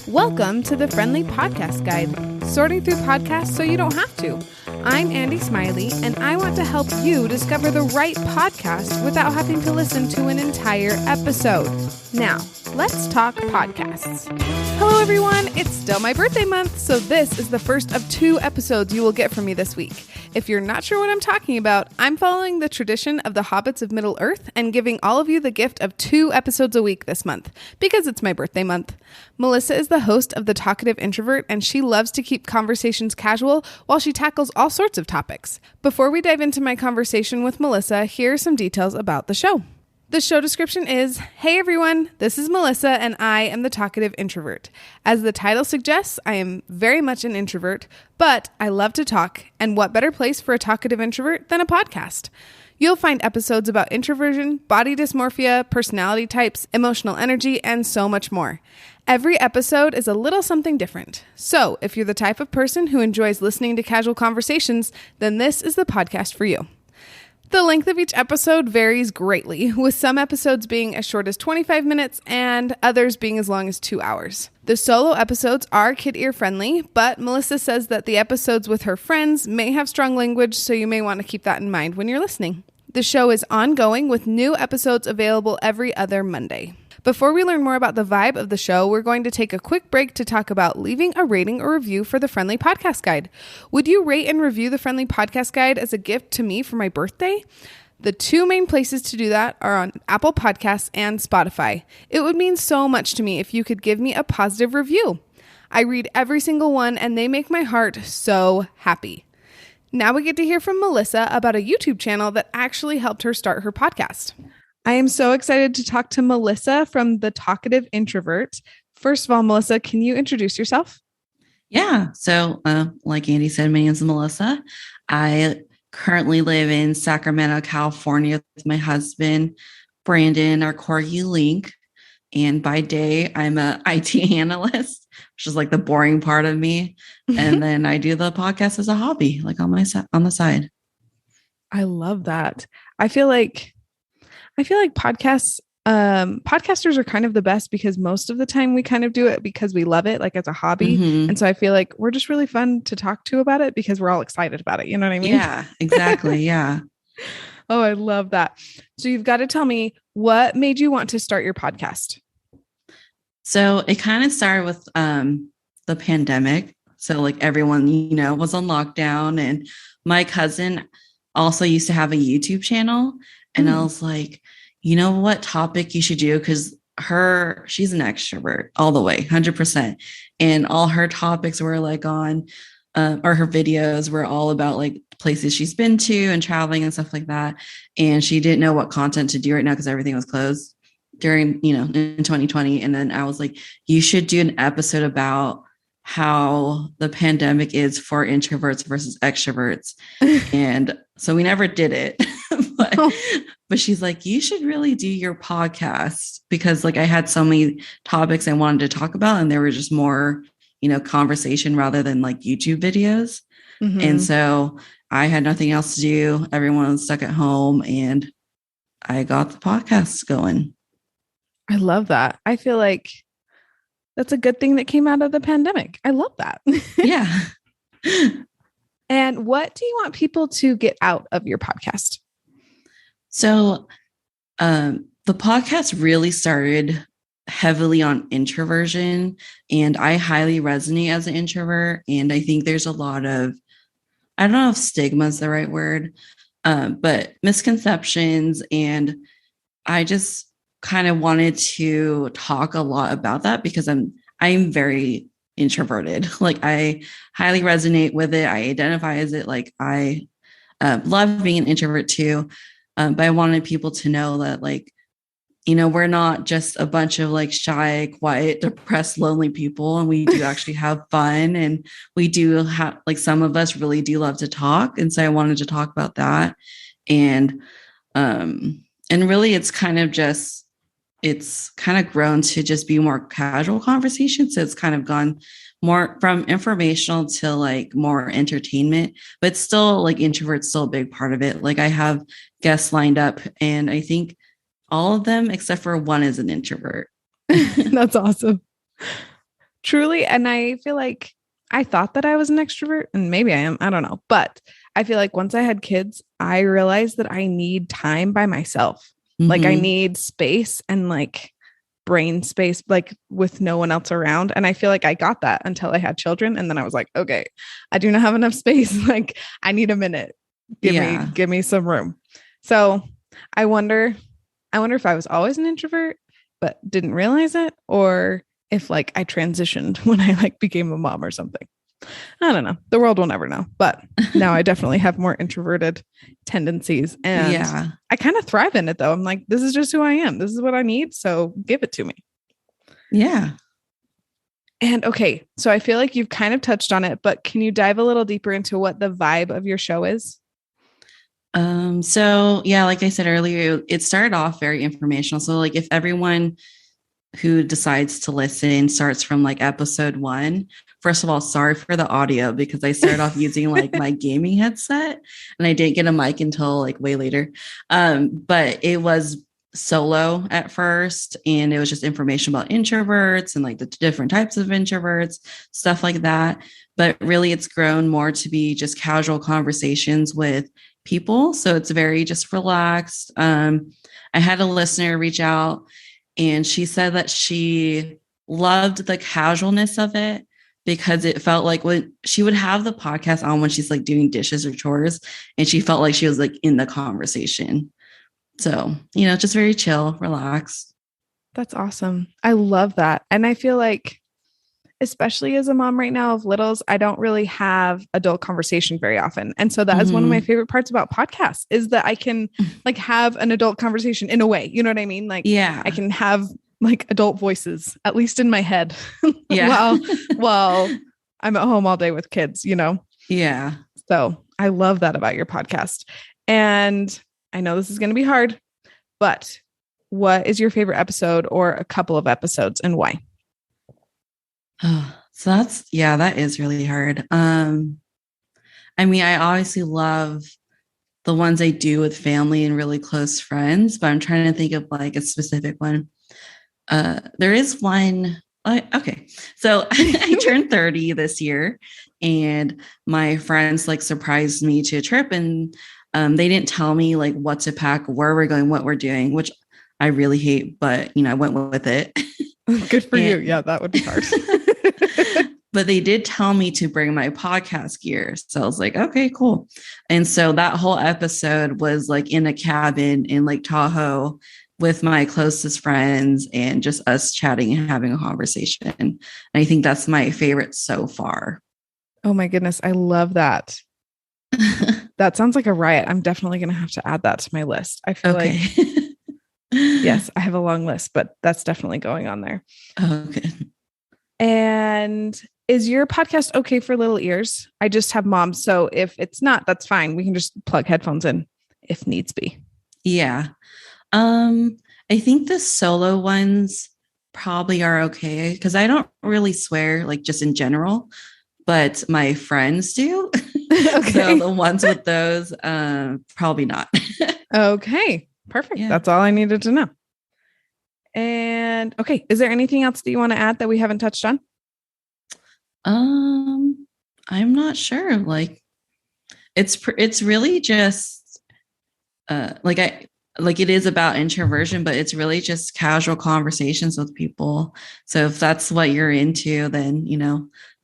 Welcome to the Friendly Podcast Guide, sorting through podcasts so you don't have to. I'm Andy Smiley, and I want to help you discover the right podcast without having to listen to an entire episode. Now, let's talk podcasts. Hello, everyone. It's still my birthday month, so this is the first of 2 episodes you will get from me this week. If you're not sure what I'm talking about, I'm following the tradition of the Hobbits of Middle-earth and giving all of you the gift of 2 episodes a week this month, because it's my birthday month. Meliza is the host of the Talkative Introvert, and she loves to keep conversations casual while she tackles all sorts of topics. Before we dive into my conversation with Meliza, here are some details about the show. The show description is, hey everyone, this is Meliza and I am the Talkative Introvert. As the title suggests, I am very much an introvert, but I love to talk, and what better place for a talkative introvert than a podcast? You'll find episodes about introversion, body dysmorphia, personality types, emotional energy, and so much more. Every episode is a little something different. So if you're the type of person who enjoys listening to casual conversations, then this is the podcast for you. The length of each episode varies greatly, with some episodes being as short as 25 minutes and others being as long as 2 hours. The solo episodes are kid ear friendly, but Meliza says that the episodes with her friends may have strong language, so you may want to keep that in mind when you're listening. The show is ongoing with new episodes available every other Monday. Before we learn more about the vibe of the show, we're going to take a quick break to talk about leaving a rating or review for the Friendly Podcast Guide. Would you rate and review the Friendly Podcast Guide as a gift to me for my birthday? The 2 main places to do that are on Apple Podcasts and Spotify. It would mean so much to me if you could give me a positive review. I read every single one, and they make my heart so happy. Now we get to hear from Meliza about a YouTube channel that actually helped her start her podcast. I am so excited to talk to Meliza from the Talkative Introvert. First of all, Meliza, can you introduce yourself? Yeah. So like Andy said, my name is Meliza. I currently live in Sacramento, California with my husband, Brandon, our corgi Link. And by day, I'm an IT analyst, which is like the boring part of me. And then I do the podcast as a hobby, like on the side. I love that. I feel like podcasters are kind of the best because most of the time we kind of do it because we love it, like as a hobby. Mm-hmm. And so I feel like we're just really fun to talk to about it because we're all excited about it. You know what I mean? Yeah, exactly. Yeah. Oh, I love that. So you've got to tell me, what made you want to start your podcast? So it kind of started with the pandemic. So like everyone, was on lockdown, and my cousin also used to have a YouTube channel. And I was like, you know what topic you should do? Because she's an extrovert all the way, 100%. And all her topics were like on, or her videos were all about like places she's been to and traveling and stuff like that. And she didn't know what content to do right now because everything was closed during, in 2020. And then I was like, you should do an episode about how the pandemic is for introverts versus extroverts. And so we never did it. But she's like, you should really do your podcast, because like I had so many topics I wanted to talk about, and they were just more, conversation rather than like YouTube videos. Mm-hmm. And so I had nothing else to do. Everyone was stuck at home, and I got the podcast going. I love that. I feel like that's a good thing that came out of the pandemic. I love that. Yeah. And what do you want people to get out of your podcast? So the podcast really started heavily on introversion, and I highly resonate as an introvert. And I think there's a lot of, I don't know if stigma is the right word, but misconceptions. And I just kind of wanted to talk a lot about that because I'm very introverted. Like I highly resonate with it. I identify as it. Like I love being an introvert too. But I wanted people to know that, like, we're not just a bunch of like shy, quiet, depressed, lonely people. And we do actually have fun. And we do have, like, some of us really do love to talk. And so I wanted to talk about that. And really it's kind of grown to just be more casual conversation. So it's kind of gone more from informational to like more entertainment, but still like introvert's still a big part of it. Like I have guests lined up, and I think all of them except for one is an introvert. That's awesome. Truly. And I feel like I thought that I was an extrovert, and maybe I am. I don't know. But I feel like once I had kids, I realized that I need time by myself. Like I Mm-hmm. need space and like brain space, like with no one else around. And I feel like I got that until I had children. And then I was like, okay, I do not have enough space. Like I need a minute. Yeah. Give me some room. So I wonder, I wonder if I was always an introvert, but didn't realize it, or if like I transitioned when I like became a mom or something. I don't know. The world will never know. But now I definitely have more introverted tendencies, and Yeah. I kind of thrive in it though. I'm like, this is just who I am. This is what I need. So give it to me. Yeah. And okay, so I feel like you've kind of touched on it, but can you dive a little deeper into what the vibe of your show is? So yeah, like I said earlier, it started off very informational. So like if everyone who decides to listen starts from like episode one, first of all, sorry for the audio because I started off using like my gaming headset and I didn't get a mic until like way later. But it was solo at first and it was just information about introverts and like the different types of introverts, stuff like that. But really it's grown more to be just casual conversations with people. So it's very just relaxed. I had a listener reach out and she said that she loved the casualness of it because it felt like when she would have the podcast on when she's like doing dishes or chores and she felt like she was like in the conversation. So, just very chill, relaxed. That's awesome. I love that. And I feel like, especially as a mom right now of littles, I don't really have adult conversation very often. And so that is one of my Mm-hmm. favorite parts about podcasts is that I can like have an adult conversation in a way. You know what I mean? Like Yeah. I can have like adult voices, at least in my head, Yeah. while I'm at home all day with kids, you know? Yeah. So I love that about your podcast. And I know this is going to be hard, but what is your favorite episode or a couple of episodes and why? So that is really hard. I mean, I obviously love the ones I do with family and really close friends, but I'm trying to think of like a specific one. There is one. Okay. So I turned 30 this year and my friends like surprised me to a trip and they didn't tell me like what to pack, where we're going, what we're doing, which I really hate, but I went with it. Good for you. And, Yeah, that would be hard. but they did tell me to bring my podcast gear. So I was like, okay, cool. And so that whole episode was like in a cabin in Lake Tahoe with my closest friends and just us chatting and having a conversation. And I think that's my favorite so far. Oh my goodness. I love that. That sounds like a riot. I'm definitely going to have to add that to my list. I feel Okay. like, yes, I have a long list, but that's definitely going on there. Okay. And is your podcast okay for little ears? I just have moms. So if it's not, that's fine. We can just plug headphones in if needs be. Yeah. I think the solo ones probably are okay because I don't really swear like just in general, but my friends do. Okay. So the ones with those, probably not. Okay. Perfect. Yeah. That's all I needed to know. And okay, is there anything else that you want to add that we haven't touched on? I'm not sure. Like it's really just like it is about introversion, but it's really just casual conversations with people. So if that's what you're into, then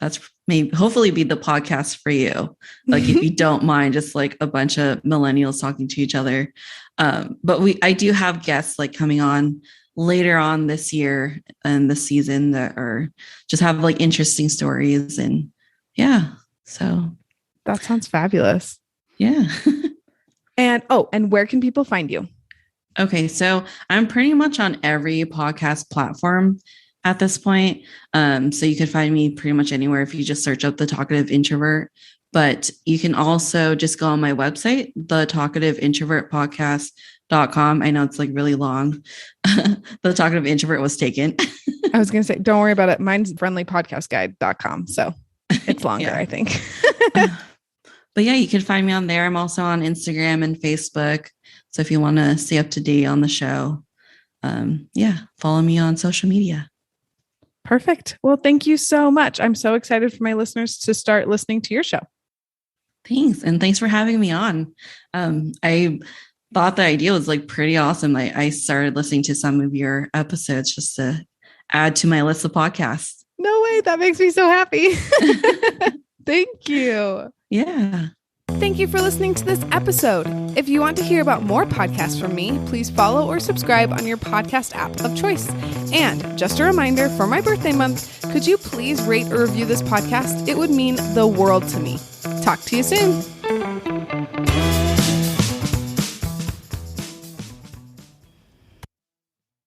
that's maybe hopefully be the podcast for you. Like if you don't mind just like a bunch of millennials talking to each other. But I do have guests like coming on later on this year and the season that are just have like interesting stories and yeah. So that sounds fabulous. Yeah. And where can people find you? Okay, so I'm pretty much on every podcast platform at this point. So you can find me pretty much anywhere if you just search up the Talkative Introvert. But you can also just go on my website, the Talkative Introvert podcast.com. I know it's like really long. The Talkative Introvert was taken. I was going to say, don't worry about it. Mine's friendlypodcastguide.com. So it's longer, I think. But yeah, you can find me on there. I'm also on Instagram and Facebook. So if you want to stay up to date on the show, follow me on social media. Perfect. Well, thank you so much. I'm so excited for my listeners to start listening to your show. Thanks. And thanks for having me on. I thought the idea was like pretty awesome. I started listening to some of your episodes just to add to my list of podcasts. No way. That makes me so happy. Thank you. Yeah. Thank you for listening to this episode. If you want to hear about more podcasts from me, please follow or subscribe on your podcast app of choice. And just a reminder, for my birthday month, could you please rate or review this podcast? It would mean the world to me. Talk to you soon.